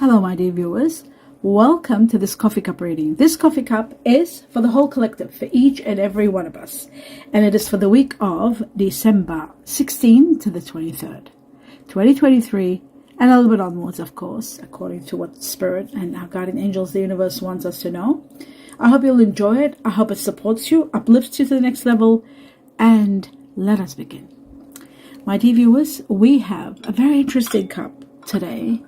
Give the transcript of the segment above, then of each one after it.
Hello, my dear viewers. Welcome to this coffee cup reading. This coffee cup is for the whole collective, for each and every one of us. And it is for the week of December 16 to the 23rd, 2023, and a little bit onwards, of course, according to what Spirit and our guardian angels, the universe, wants us to know. I hope you'll enjoy it. I hope it supports you, uplifts you to the next level, and let us begin. My dear viewers, we have a very interesting cup today.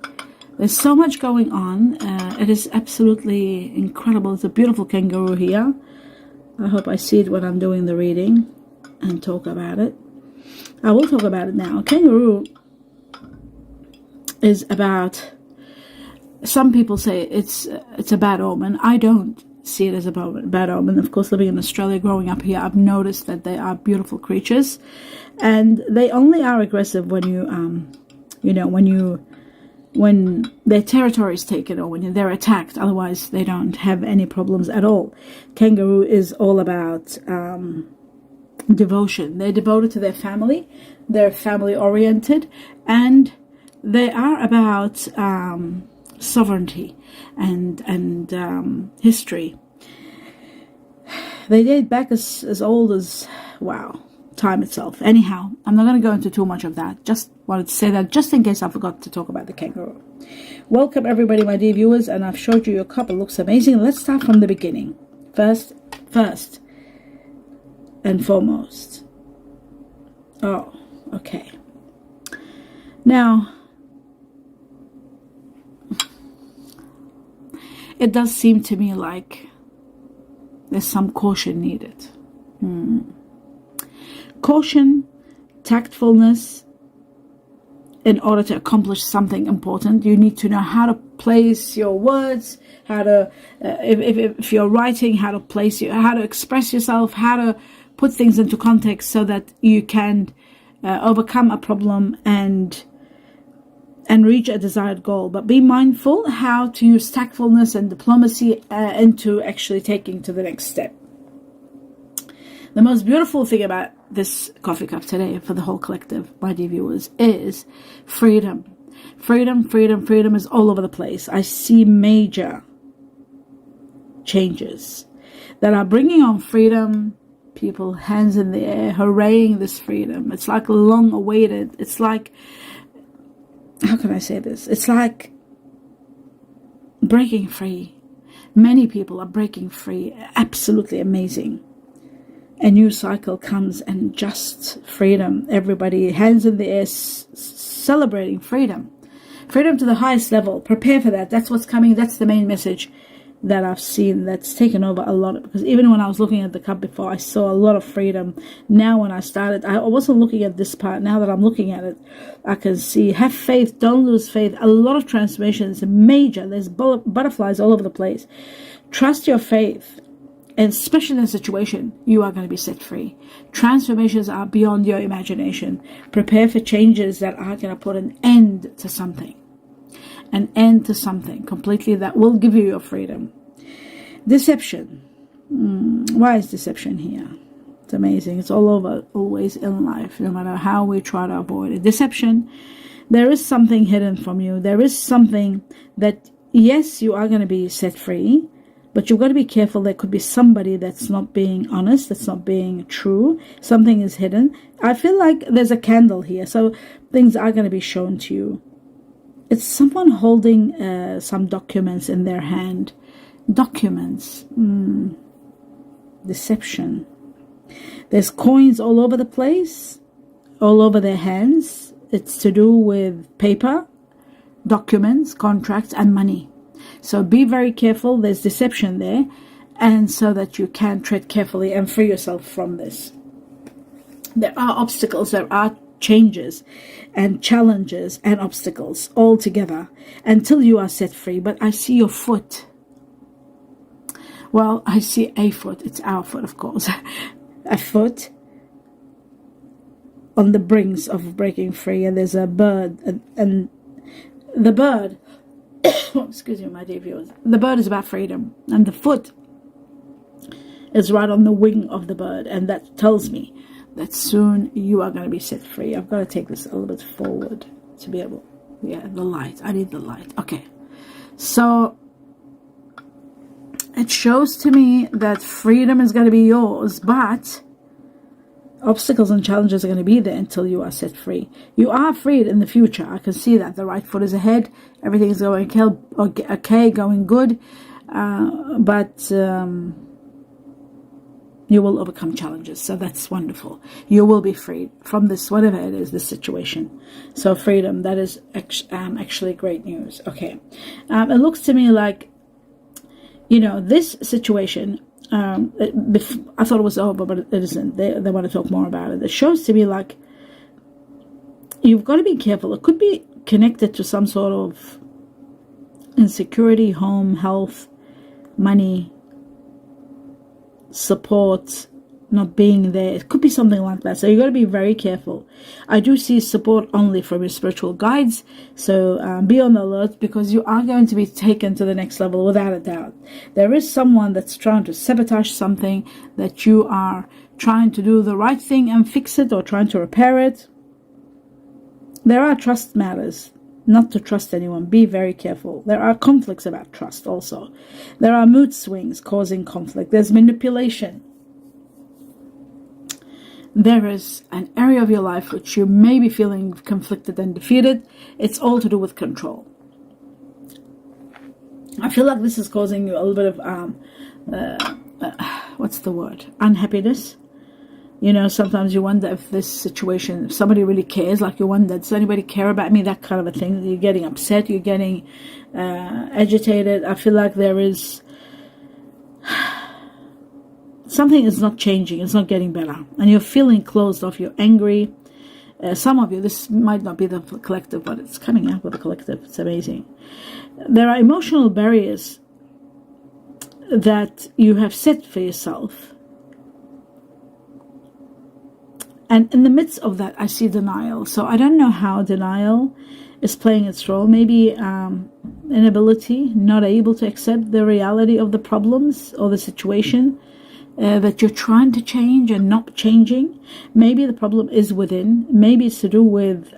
There's so much going on. It is absolutely incredible. It's a beautiful kangaroo here. I hope I see it when I'm doing the reading and talk about it. I will talk about it now. Kangaroo is about, some people say it's a bad omen. I don't see it as a bad omen. Of course, living in Australia, growing up here, I've noticed that they are beautiful creatures, and they only are aggressive when when their territory is taken or when they're attacked. Otherwise, they don't have any problems at all. Kangaroo is all about devotion. They're devoted to their family. They're family oriented, and they are about sovereignty and history. They date back as old as, wow, time itself. Anyhow, I'm not going to go into too much of that. Just wanted to say that just in case I forgot to talk about the kangaroo. Welcome everybody, my dear viewers, and I've showed you your cup. It looks amazing. Let's start from the beginning. First and foremost. Oh, okay. Now, it does seem to me like there's some caution needed. Caution, tactfulness. In order to accomplish something important, you need to know how to place your words, how to, if you're writing, how to express yourself, how to put things into context so that you can overcome a problem and reach a desired goal. But be mindful how to use tactfulness and diplomacy into actually taking to the next step. The most beautiful thing about this coffee cup today for the whole collective, my dear viewers, is freedom. Freedom is all over the place. I see major changes that are bringing on freedom. People hands in the air, hooraying this freedom. It's like long awaited. It's like, how can I say this? It's like breaking free. Many people are breaking free. Absolutely amazing. A new cycle comes and just freedom. Everybody hands in the air, celebrating freedom. Freedom to the highest level. Prepare for that. That's what's coming. That's the main message that I've seen that's taken over a lot. Because even when I was looking at the cup before, I saw a lot of freedom. Now when I started, I wasn't looking at this part. Now that I'm looking at it, I can see, have faith, don't lose faith. A lot of transformations, major. There's butterflies all over the place. Trust your faith. And especially in a situation, you are going to be set free. Transformations are beyond your imagination. Prepare for changes that are going to put an end to something. An end to something completely that will give you your freedom. Deception. Why is deception here? It's amazing. It's all over, always in life, no matter how we try to avoid it. Deception. There is something hidden from you. There is something that, yes, you are going to be set free. But you've got to be careful. There could be somebody that's not being honest, that's not being true. Something is hidden. I feel like there's a candle here, so things are going to be shown to you. It's someone holding some documents in their hand. Documents. Deception. There's coins all over the place, all over their hands. It's to do with paper, documents, contracts, and money. So be very careful. There's deception there, and so that you can tread carefully and free yourself from this. There are obstacles, there are changes and challenges and obstacles all together until you are set free. But I see your foot. Well, I see a foot. It's our foot, of course. A foot on the brinks of breaking free, and there's a bird, and the bird, excuse me, my dear viewers, the bird is about freedom, and the foot is right on the wing of the bird, and that tells me that soon you are going to be set free. I've got to take this a little bit forward to be able, yeah, the light. I need the light. Okay. So it shows to me that freedom is going to be yours, but obstacles and challenges are going to be there until you are set free. You are freed in the future. I can see that. The right foot is ahead. Everything is going okay, going good. But you will overcome challenges. So that's wonderful. You will be freed from this, whatever it is, this situation. So freedom, that is actually great news. Okay. It looks to me like, this situation, I thought it was over, but it isn't. They want to talk more about it. It shows to me like you've got to be careful. It could be connected to some sort of insecurity, home, health, money, support, not being there. It could be something like that. So you got to be very careful. I do see support only from your spiritual guides. So be on the alert, because you are going to be taken to the next level without a doubt. There is someone that's trying to sabotage something that you are trying to do the right thing and fix it, or trying to repair it. There are trust matters. Not to trust anyone. Be very careful. There are conflicts about trust also. There are mood swings causing conflict. There's manipulation. There is an area of your life which you may be feeling conflicted and defeated. It's all to do with control. I feel like this is causing you a little bit of, what's the word? Unhappiness. Sometimes you wonder if this situation, if somebody really cares, like you wonder, does anybody care about me? That kind of a thing. You're getting upset, you're getting agitated. I feel like there is, something is not changing, it's not getting better. And you're feeling closed off, you're angry. Some of you, this might not be the collective, but it's coming out with the collective. It's amazing. There are emotional barriers that you have set for yourself. And in the midst of that, I see denial. So I don't know how denial is playing its role. Maybe inability, not able to accept the reality of the problems or the situation that you're trying to change and not changing. Maybe the problem is within. Maybe it's to do with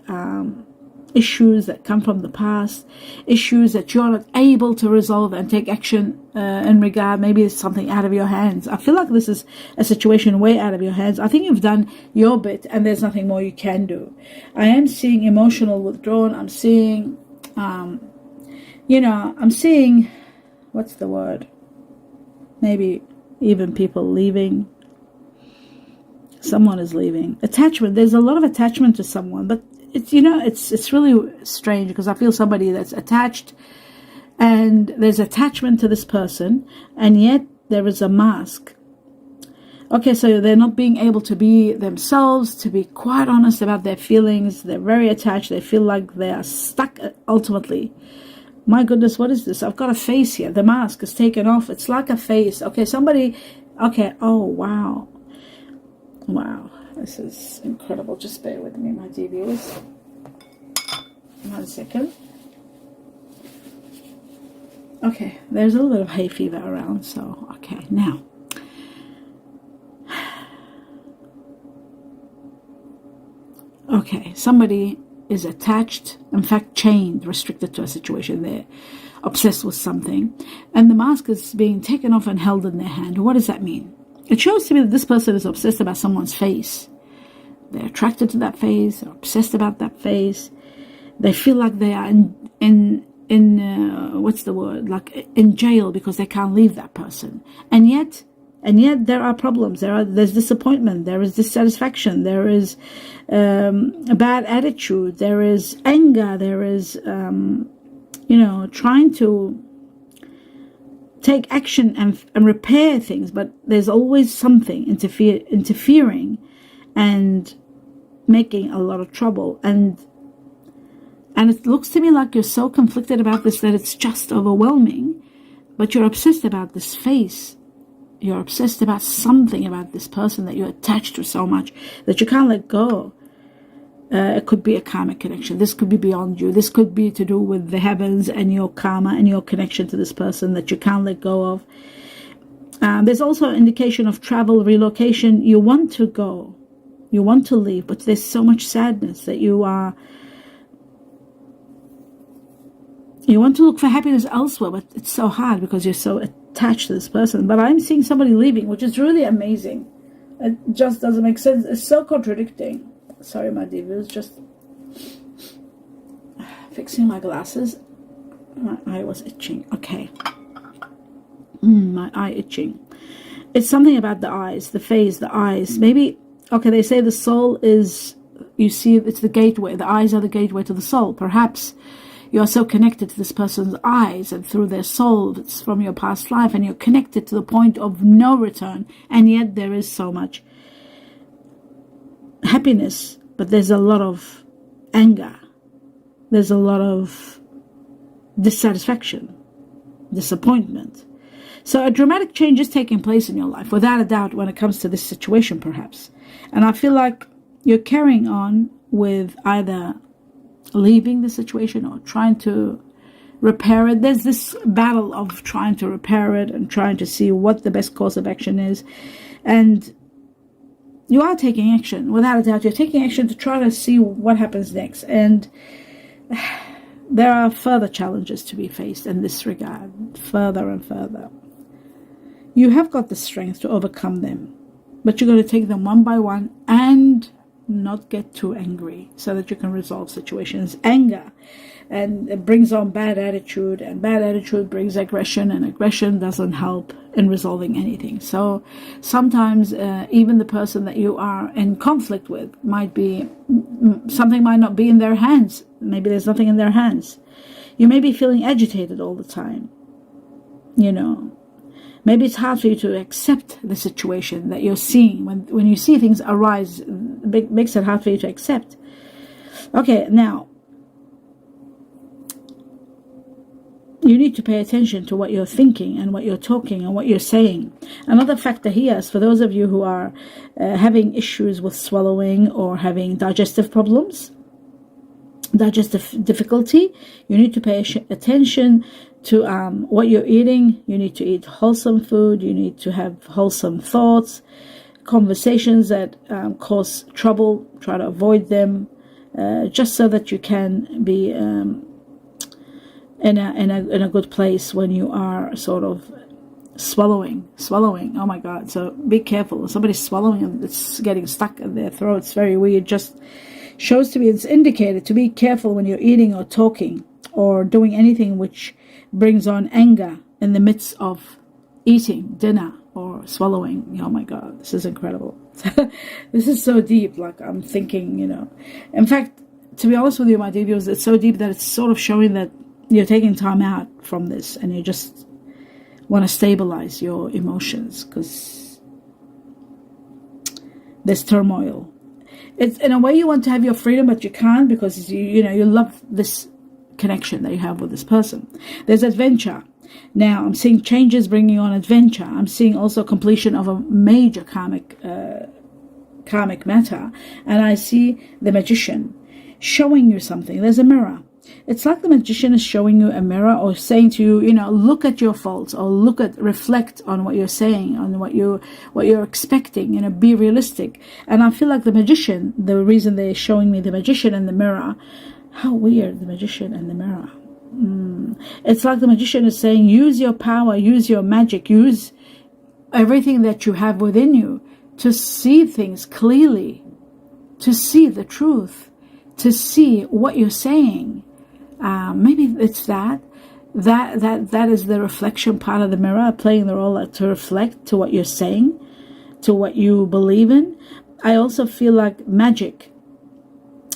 issues that come from the past, issues that you're not able to resolve and take action in regard. Maybe it's something out of your hands. I feel like this is a situation way out of your hands. I think you've done your bit and there's nothing more you can do. I am seeing emotional withdrawal. I'm seeing, I'm seeing, what's the word? Maybe even people leaving. Someone is leaving. Attachment. There's a lot of attachment to someone, but it's really strange, because I feel somebody that's attached, and there's attachment to this person, and yet there is a mask. Okay, so they're not being able to be themselves, to be quite honest about their feelings. They're very attached. They feel like they are stuck ultimately. My goodness, what is this? I've got a face here. The mask is taken off. It's like a face. Okay, oh, wow. Wow. This is incredible. Just bear with me, my dear viewers. 1 second. Okay, there's a little bit of hay fever around, so okay, now. Okay, somebody is attached, in fact chained, restricted to a situation. They're obsessed with something, and the mask is being taken off and held in their hand. What does that mean? It shows to me that this person is obsessed about someone's face. They're attracted to that face. They're obsessed about that face. They feel like they are in what's the word? Like in jail, because they can't leave that person. And yet there are problems. There's disappointment. There is dissatisfaction. There is a bad attitude. There is anger. There is trying to take action and repair things, but there's always something interfering and making a lot of trouble. And it looks to me like you're so conflicted about this that it's just overwhelming, but you're obsessed about this face. You're obsessed about something about this person that you're attached to so much that you can't let go. It could be a karmic connection. This could be beyond you. This could be to do with the heavens and your karma and your connection to this person that you can't let go of. There's also an indication of travel, relocation. You want to go. You want to leave, but there's so much sadness that you are You want to look for happiness elsewhere, but it's so hard because you're so attached to this person. But I'm seeing somebody leaving, which is really amazing. It just doesn't make sense. It's so contradicting. Sorry, my diva, was just fixing my glasses. My eye was itching. Okay. My eye itching. It's something about the eyes, the face, the eyes. Maybe, okay, they say the soul is, you see, it's the gateway. The eyes are the gateway to the soul. Perhaps you are so connected to this person's eyes and through their soul, it's from your past life, and you're connected to the point of no return, and yet there is so much happiness, but there's a lot of anger. There's a lot of dissatisfaction, disappointment. So a dramatic change is taking place in your life, without a doubt, when it comes to this situation, perhaps. And I feel like you're carrying on with either leaving the situation or trying to repair it. There's this battle of trying to repair it and trying to see what the best course of action is. And you are taking action, without a doubt. You're taking action to try to see what happens next. And there are further challenges to be faced in this regard, further and further. You have got the strength to overcome them, but you're going to take them one by one and not get too angry so that you can resolve situations. Anger, and it brings on bad attitude, and bad attitude brings aggression, and aggression doesn't help in resolving anything. So sometimes even the person that you are in conflict with might be, something might not be in their hands. Maybe there's nothing in their hands. You may be feeling agitated all the time. You know, maybe it's hard for you to accept the situation that you're seeing. When you see things arise, it makes it hard for you to accept. Okay, now, you need to pay attention to what you're thinking and what you're talking and what you're saying. Another factor here is for those of you who are having issues with swallowing or having digestive problems, digestive difficulty, you need to pay attention to what you're eating. You need to eat wholesome food. You need to have wholesome thoughts. Conversations that cause trouble, try to avoid them, just so that you can be in a good place when you are sort of swallowing. Oh my God! So be careful. If somebody's swallowing and it's getting stuck in their throat, it's very weird. Just shows to me, it's indicated to be careful when you're eating or talking or doing anything which brings on anger in the midst of eating dinner or swallowing. Oh my God, this is incredible. This is so deep. Like, I'm thinking, in fact, to be honest with you, my dear viewers, it's so deep that it's sort of showing that you're taking time out from this and you just want to stabilize your emotions because there's turmoil. It's in a way you want to have your freedom, but you can't because you love this connection that you have with this person. There's adventure. Now I'm seeing changes bringing on adventure. I'm seeing also completion of a major karmic matter, and I see the magician showing you something. There's a mirror. It's like the magician is showing you a mirror or saying to you, look at your faults or reflect on what you're saying, on what you're expecting, be realistic. And I feel like the magician, the reason they're showing me the magician and the mirror, how weird, the magician and the mirror. It's like the magician is saying, use your power, use your magic, use everything that you have within you to see things clearly, to see the truth, to see what you're saying. Maybe it's that is the reflection part of the mirror, playing the role to reflect to what you're saying, to what you believe in. I also feel like magic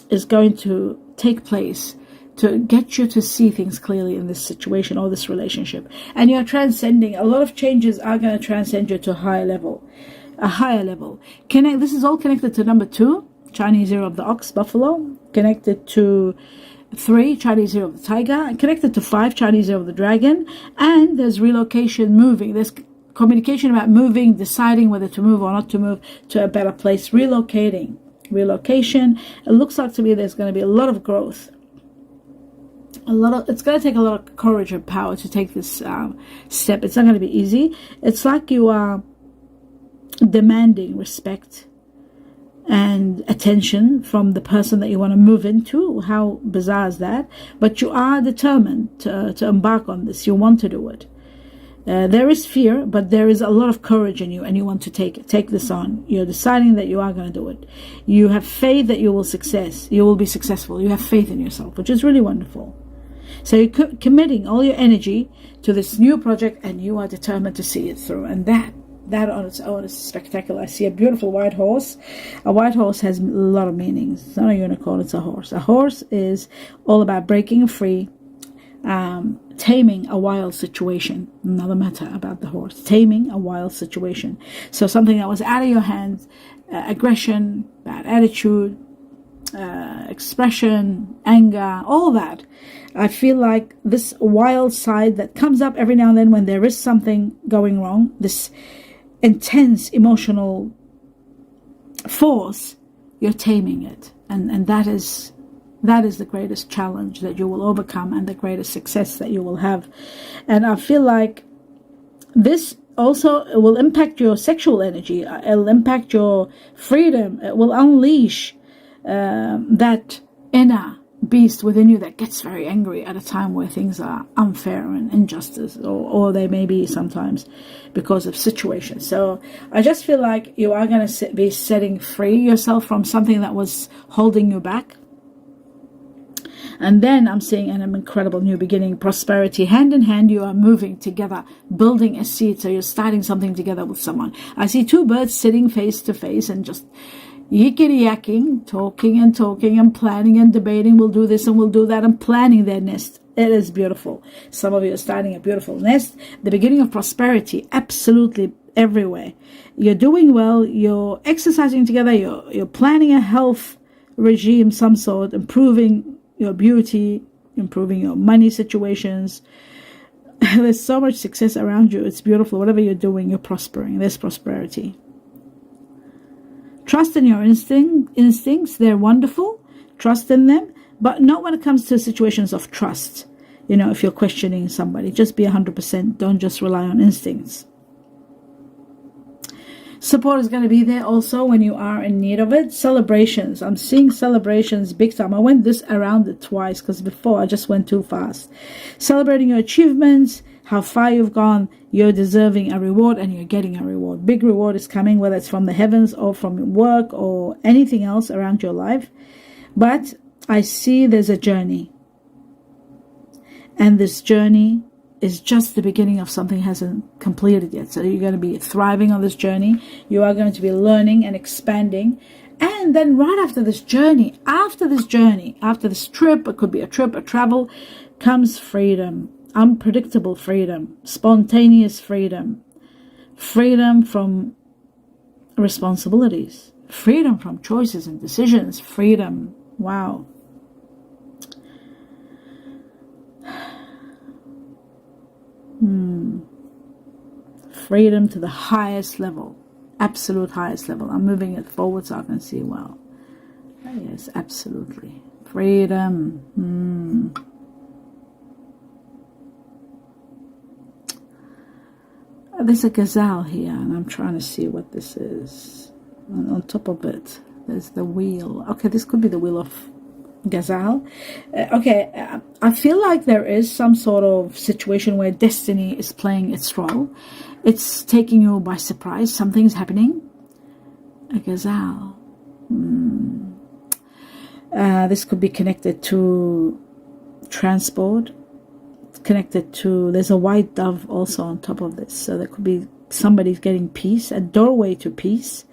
is going to take place to get you to see things clearly in this situation or this relationship. And you're transcending. A lot of changes are going to transcend you to a higher level. This is all connected to number 2, Chinese zero of the ox, buffalo, connected to 3, Chinese zero of the tiger, and connected to 5, Chinese zero of the dragon. And there's relocation, moving. There's communication about moving, deciding whether to move or not to move to a better place, relocating. Relocation. It looks like to me there's going to be a lot of growth. It's going to take a lot of courage and power to take this step. It's not going to be easy. It's like you are demanding respect and attention from the person that you want to move into. How bizarre is that? But you are determined to embark on this. You want to do it. There is fear, but there is a lot of courage in you, and you want to take this on. You're deciding that you are going to do it. You have faith that you will be successful. You have faith in yourself, which is really wonderful. So you're committing all your energy to this new project, and you are determined to see it through. And that on its own is spectacular. I see a beautiful white horse. A white horse has a lot of meanings. It's not a unicorn, it's a horse. A horse is all about breaking free, taming a wild situation. Another matter about the horse. Taming a wild situation. So something that was out of your hands, aggression, bad attitude, expression, anger, all that. I feel like this wild side that comes up every now and then when there is something going wrong, this intense emotional force, you're taming it. And that is the greatest challenge that you will overcome, and the greatest success that you will have. And I feel like this also will impact your sexual energy. It'll impact your freedom. It will unleash that inner beast within you that gets very angry at a time where things are unfair and injustice, or they may be sometimes because of situations. So I just feel like you are going to be setting free yourself from something that was holding you back. And then I'm seeing an incredible new beginning, prosperity. Hand in hand, you are moving together, building a seed. So you're starting something together with someone. I see two birds sitting face to face and just yickety-yacking, talking and planning and debating. We'll do this and we'll do that, and planning their nest. It is beautiful. Some of you are starting a beautiful nest. The beginning of prosperity, absolutely everywhere. You're doing well. You're exercising together. You're planning a health regime, some sort, improving your beauty, improving your money situations. There's so much success around you. It's beautiful. Whatever you're doing, you're prospering. There's prosperity. Trust in your instincts. They're wonderful. Trust in them, but not when it comes to situations of trust. You know, if you're questioning somebody, just be 100%. Don't just rely on instincts. Support is going to be there also when you are in need of it. Celebrations. I'm seeing celebrations big time. I went this around it twice because before I just went too fast. Celebrating your achievements, how far you've gone. You're deserving a reward, and you're getting a reward. Big reward is coming, whether it's from the heavens or from work or anything else around your life. But I see there's a journey. And this journey is just the beginning of something hasn't completed yet. So you're going to be thriving on this journey. You are going to be learning and expanding. And then right after this journey, after this trip, it could be a trip, a travel, comes freedom. Unpredictable freedom, spontaneous freedom, freedom from responsibilities, freedom from choices and decisions, freedom. Wow. Freedom to the highest level, absolute highest level. I'm moving it forward so I can see well. Yes, absolutely. Freedom. There's a gazelle here, and I'm trying to see what this is. And on top of it, there's the wheel. Okay, this could be the wheel of gazelle. I feel like there is some sort of situation where destiny is playing its role. It's taking you by surprise. Something's happening. A gazelle. This could be connected to transport. Connected to, there's a white dove also on top of this, so there could be somebody's getting peace, a doorway to peace.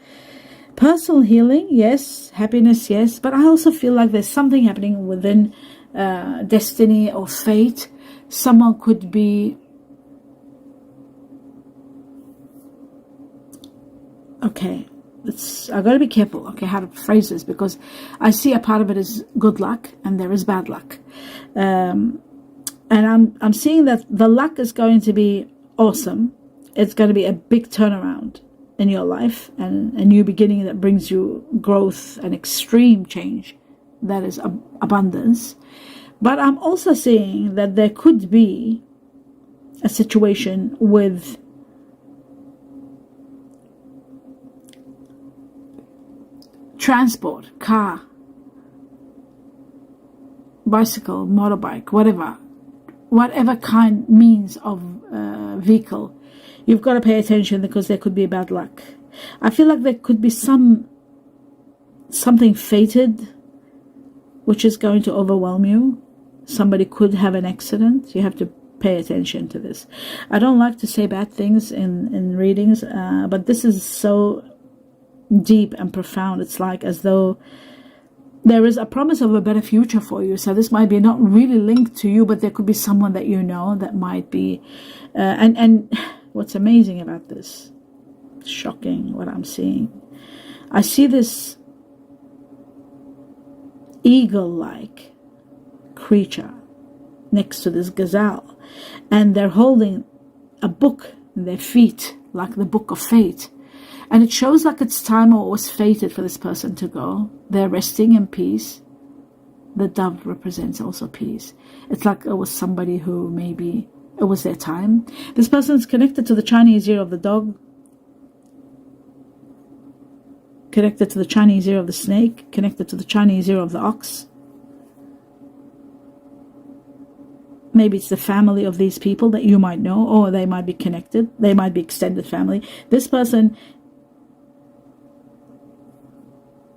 Personal healing, yes. Happiness, yes. But I also feel like there's something happening within destiny or fate. Someone could be I got to be careful how to phrase this, because I see a part of it is good luck and there is bad luck. And I'm seeing that the luck is going to be awesome. It's going to be a big turnaround in your life and a new beginning that brings you growth and extreme change. That is abundance. But I'm also seeing that there could be a situation with transport, car, bicycle, motorbike, whatever kind means of vehicle, you've got to pay attention because there could be bad luck. I feel like there could be something fated which is going to overwhelm you. Somebody could have an accident. You have to pay attention to this. I don't like to say bad things in readings, but this is so deep and profound. It's like as though there is a promise of a better future for you. So this might be not really linked to you, but there could be someone that you know that might be. And what's amazing about this, shocking what I'm seeing, I see this eagle-like creature next to this gazelle, and they're holding a book in their feet, like the book of fate. And it shows like it's time or it was fated for this person to go. They're resting in peace. The dove represents also peace. It's like it was somebody who maybe it was their time. This person is connected to the Chinese ear of the dog, connected to the Chinese ear of the snake, connected to the Chinese ear of the ox. Maybe it's the family of these people that you might know, or they might be connected. They might be extended family. This person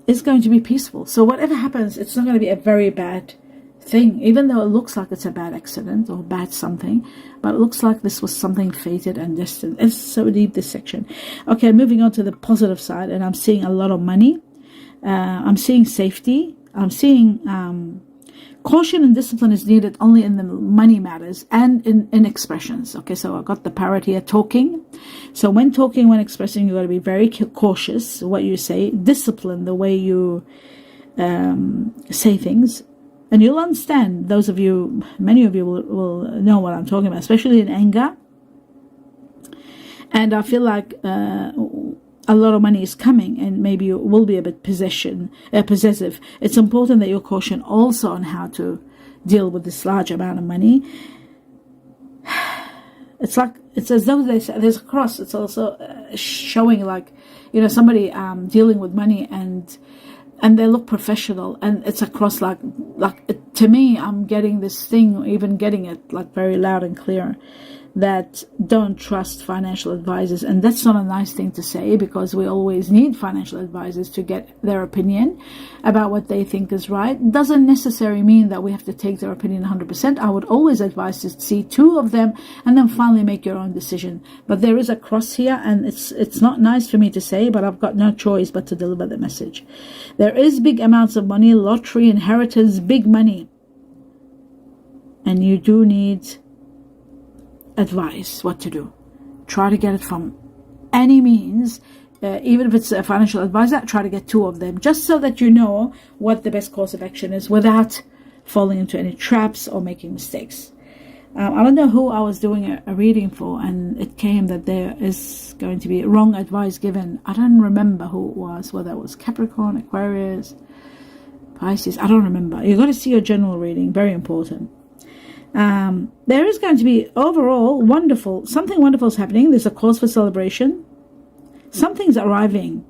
is going to be peaceful. So whatever happens, it's not going to be a very bad thing, even though it looks like it's a bad accident or bad something, but it looks like this was something fated and destined. It's so deep, this section. Okay, moving on to the positive side, and I'm seeing a lot of money. I'm seeing safety. I'm seeing caution and discipline is needed only in the money matters and in expressions. Okay, so I got the parrot here, talking. So when talking, when expressing, you got to be very cautious what you say, discipline the way you say things. And you'll understand, those of you, many of you will know what I'm talking about, especially in anger. And I feel like a lot of money is coming, and maybe you will be a bit possessive. It's important that you're cautioned also on how to deal with this large amount of money. It's like, it's as though there's a cross. It's also showing like, somebody dealing with money and they look professional, and it's a cross like to me, I'm getting this thing, even getting it like very loud and clear, that don't trust financial advisors. And that's not a nice thing to say, because we always need financial advisors to get their opinion about what they think is right. It doesn't necessarily mean that we have to take their opinion 100%. I would always advise to see 2 of them and then finally make your own decision. But there is a cross here, and it's not nice for me to say, but I've got no choice but to deliver the message. There is big amounts of money, lottery, inheritance, big money, and you do need advice what to do. Try to get it from any means, even if it's a financial advisor. Try to get 2 of them, just so that you know what the best course of action is without falling into any traps or making mistakes. I don't know who I was doing a reading for, and it came that there is going to be wrong advice given. I don't remember who it was, whether it was Capricorn, Aquarius, Pisces. I don't remember. You've got to see your general reading, very important. There is going to be overall something wonderful is happening. There's a cause for celebration. Something's arriving.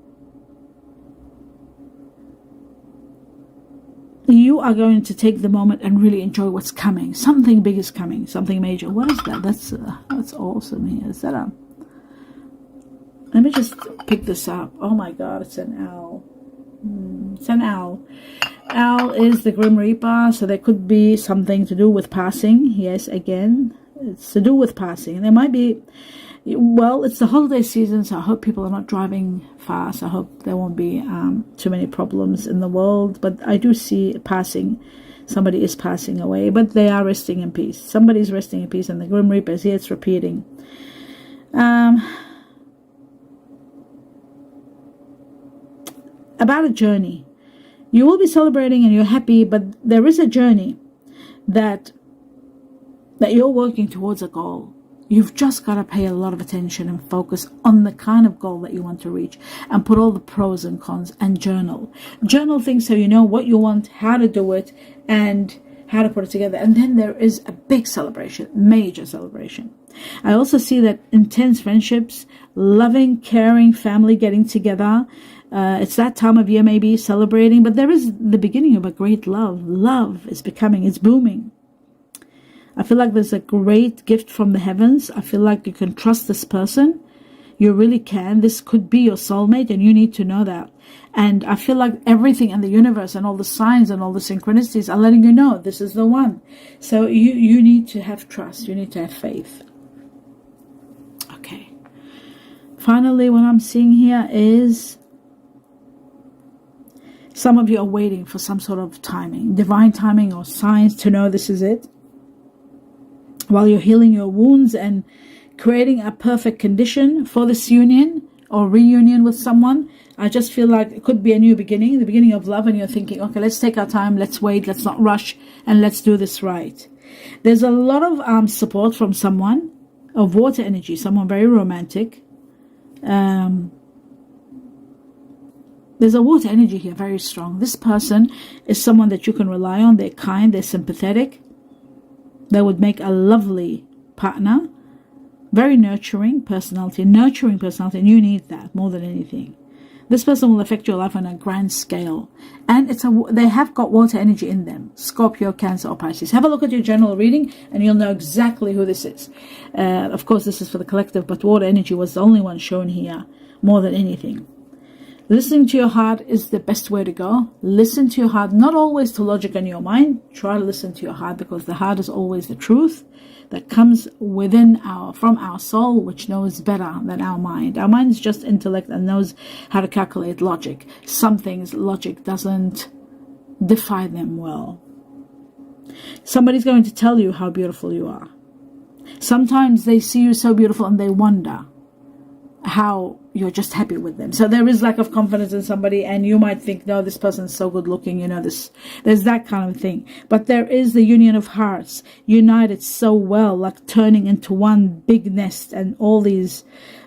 You are going to take the moment and really enjoy what's coming. Something big is coming, something major. What is that? That's awesome here. Is that a... Let me just pick this up. Oh my God, it's an owl. It's an owl. Owl is the Grim Reaper, so there could be something to do with passing. Yes, again, it's to do with passing. There might be, well, it's the holiday season, so I hope people are not driving fast. I hope there won't be too many problems in the world. But I do see passing. Somebody is passing away, but they are resting in peace. Somebody's resting in peace, and the Grim Reaper is here. It's repeating. About a journey. You will be celebrating and you're happy, but there is a journey that you're working towards a goal. You've just got to pay a lot of attention and focus on the kind of goal that you want to reach, and put all the pros and cons, and journal. Journal things so you know what you want, how to do it, and how to put it together. And then there is a big celebration, major celebration. I also see that intense friendships, loving, caring family getting together, It's that time of year, maybe celebrating, but there is the beginning of a great love. Love is becoming, it's booming. I feel like there's a great gift from the heavens. I feel like you can trust this person. You really can. This could be your soulmate, and you need to know that. And I feel like everything in the universe and all the signs and all the synchronicities are letting you know this is the one. So you need to have trust. You need to have faith. Okay. Finally, what I'm seeing here is some of you are waiting for some sort of timing, divine timing or signs to know this is it. While you're healing your wounds and creating a perfect condition for this union or reunion with someone, I just feel like it could be a new beginning, the beginning of love, and you're thinking, okay, let's take our time, let's wait, let's not rush, and let's do this right. There's a lot of support from someone of water energy, someone very romantic. There's a water energy here, very strong. This person is someone that you can rely on. They're kind, they're sympathetic. They would make a lovely partner. Very nurturing personality, and you need that more than anything. This person will affect your life on a grand scale, and they have got water energy in them. Scorpio, Cancer, or Pisces. Have a look at your general reading, and you'll know exactly who this is. Of course, this is for the collective, but water energy was the only one shown here more than anything. Listening to your heart is the best way to go. Listen to your heart, not always to logic and your mind. Try to listen to your heart, because the heart is always the truth that comes from our soul, which knows better than our mind. Our mind is just intellect and knows how to calculate logic. Some things logic doesn't defy them well. Somebody's going to tell you how beautiful you are. Sometimes they see you so beautiful and they wonder how you're just happy with them. So there is lack of confidence in somebody, and you might think, no, this person's so good looking, there's that kind of thing. But there is the union of hearts united so well, like turning into one big nest, and all these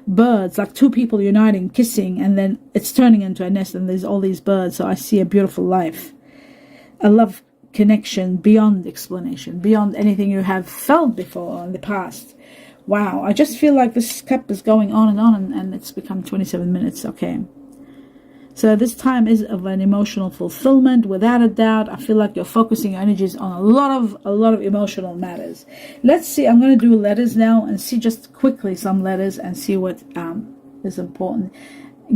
birds, like two people uniting, kissing, and then it's turning into a nest, and there's all these birds. So I see a beautiful life, a love connection beyond explanation, beyond anything you have felt before in the past. Wow, I just feel like this cup is going on, and it's become 27 minutes. Okay. So this time is of an emotional fulfillment, without a doubt. I feel like you're focusing your energies on a lot of emotional matters. Let's see, I'm going to do letters now and see just quickly some letters and see what is important.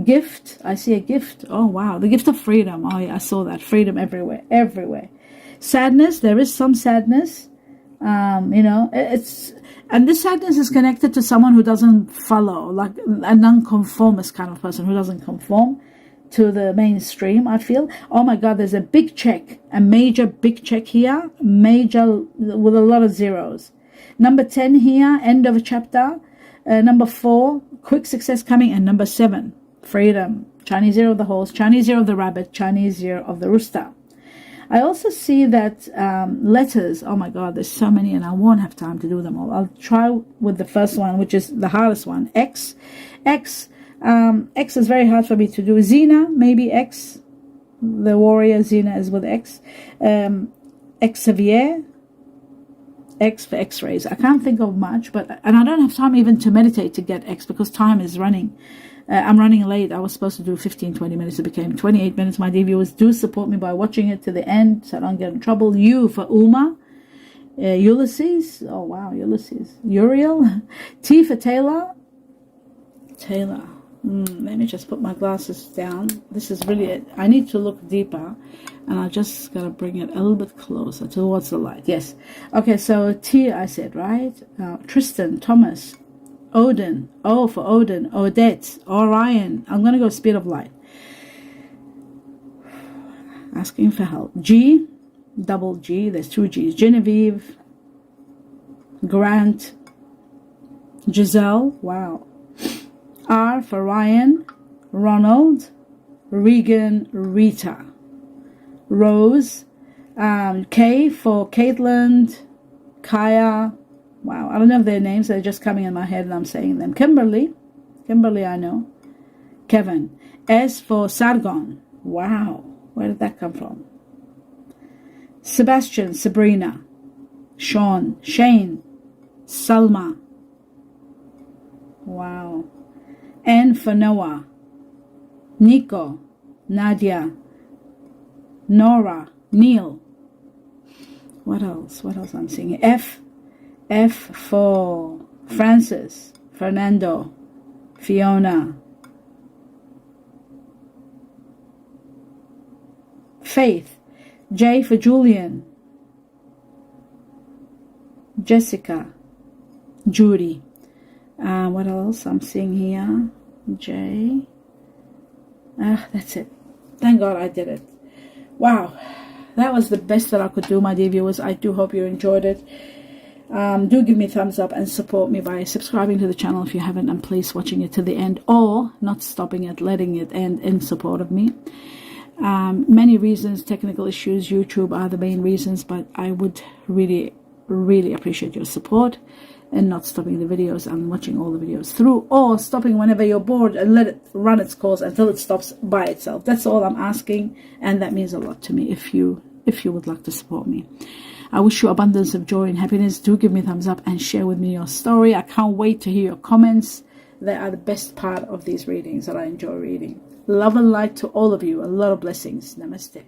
Gift, I see a gift. Oh, wow, the gift of freedom. Oh, yeah, I saw that. Freedom everywhere, everywhere. Sadness, there is some sadness. And this sadness is connected to someone who doesn't follow, like a non-conformist kind of person who doesn't conform to the mainstream, I feel. Oh my God, there's a big check, a major big check here, major with a lot of zeros. Number 10 here, end of a chapter. Number 4, quick success coming. And number 7, freedom. Chinese year of the horse, Chinese year of the rabbit, Chinese year of the rooster. I also see that letters, oh my God, there's so many, and I won't have time to do them all. I'll try with the first one, which is the hardest one. X. X is very hard for me to do. Xena, maybe X. The warrior Xena is with X. Xavier. X for X-rays. I can't think of much, and I don't have time even to meditate to get X, because time is running. I'm running late. I was supposed to do 15-20 minutes. It became 28 minutes. My dear viewers, do support me by watching it to the end so I don't get in trouble. U for Uma. Ulysses. Oh, wow, Ulysses. Uriel. T for Taylor. Taylor. Let me just put my glasses down. This is really it. I need to look deeper, and I just got to bring it a little bit closer towards the light. Yes. Okay, so T I said, right? Tristan, Thomas. Odin, O for Odin, Odette, Orion. I'm going to go speed of light. Asking for help. G, double G, there's 2 G's. Genevieve, Grant, Giselle, wow. R for Ryan, Ronald, Regan, Rita. Rose, K for Caitlin, Kaya. Wow, I don't know if their names, they're just coming in my head and I'm saying them. Kimberly, I know. Kevin. S for Sargon. Wow, where did that come from? Sebastian, Sabrina. Sean, Shane, Salma. Wow. N for Noah. Nico, Nadia, Nora, Neil. What else? What else I'm seeing? F for Francis, Fernando, Fiona, Faith, J for Julian, Jessica, Judy. What else I'm seeing here? J. That's it. Thank God I did it. Wow. That was the best that I could do, my dear viewers. I do hope you enjoyed it. Do give me a thumbs up and support me by subscribing to the channel if you haven't, and please watching it to the end, or not stopping it, letting it end in support of me. Many reasons, technical issues, YouTube are the main reasons, but I would really appreciate your support and not stopping the videos and watching all the videos through, or stopping whenever you're bored and let it run its course until it stops by itself. That's all I'm asking, and that means a lot to me if you would like to support me. I wish you abundance of joy and happiness. Do give me a thumbs up and share with me your story. I can't wait to hear your comments. They are the best part of these readings that I enjoy reading. Love and light to all of you. A lot of blessings. Namaste.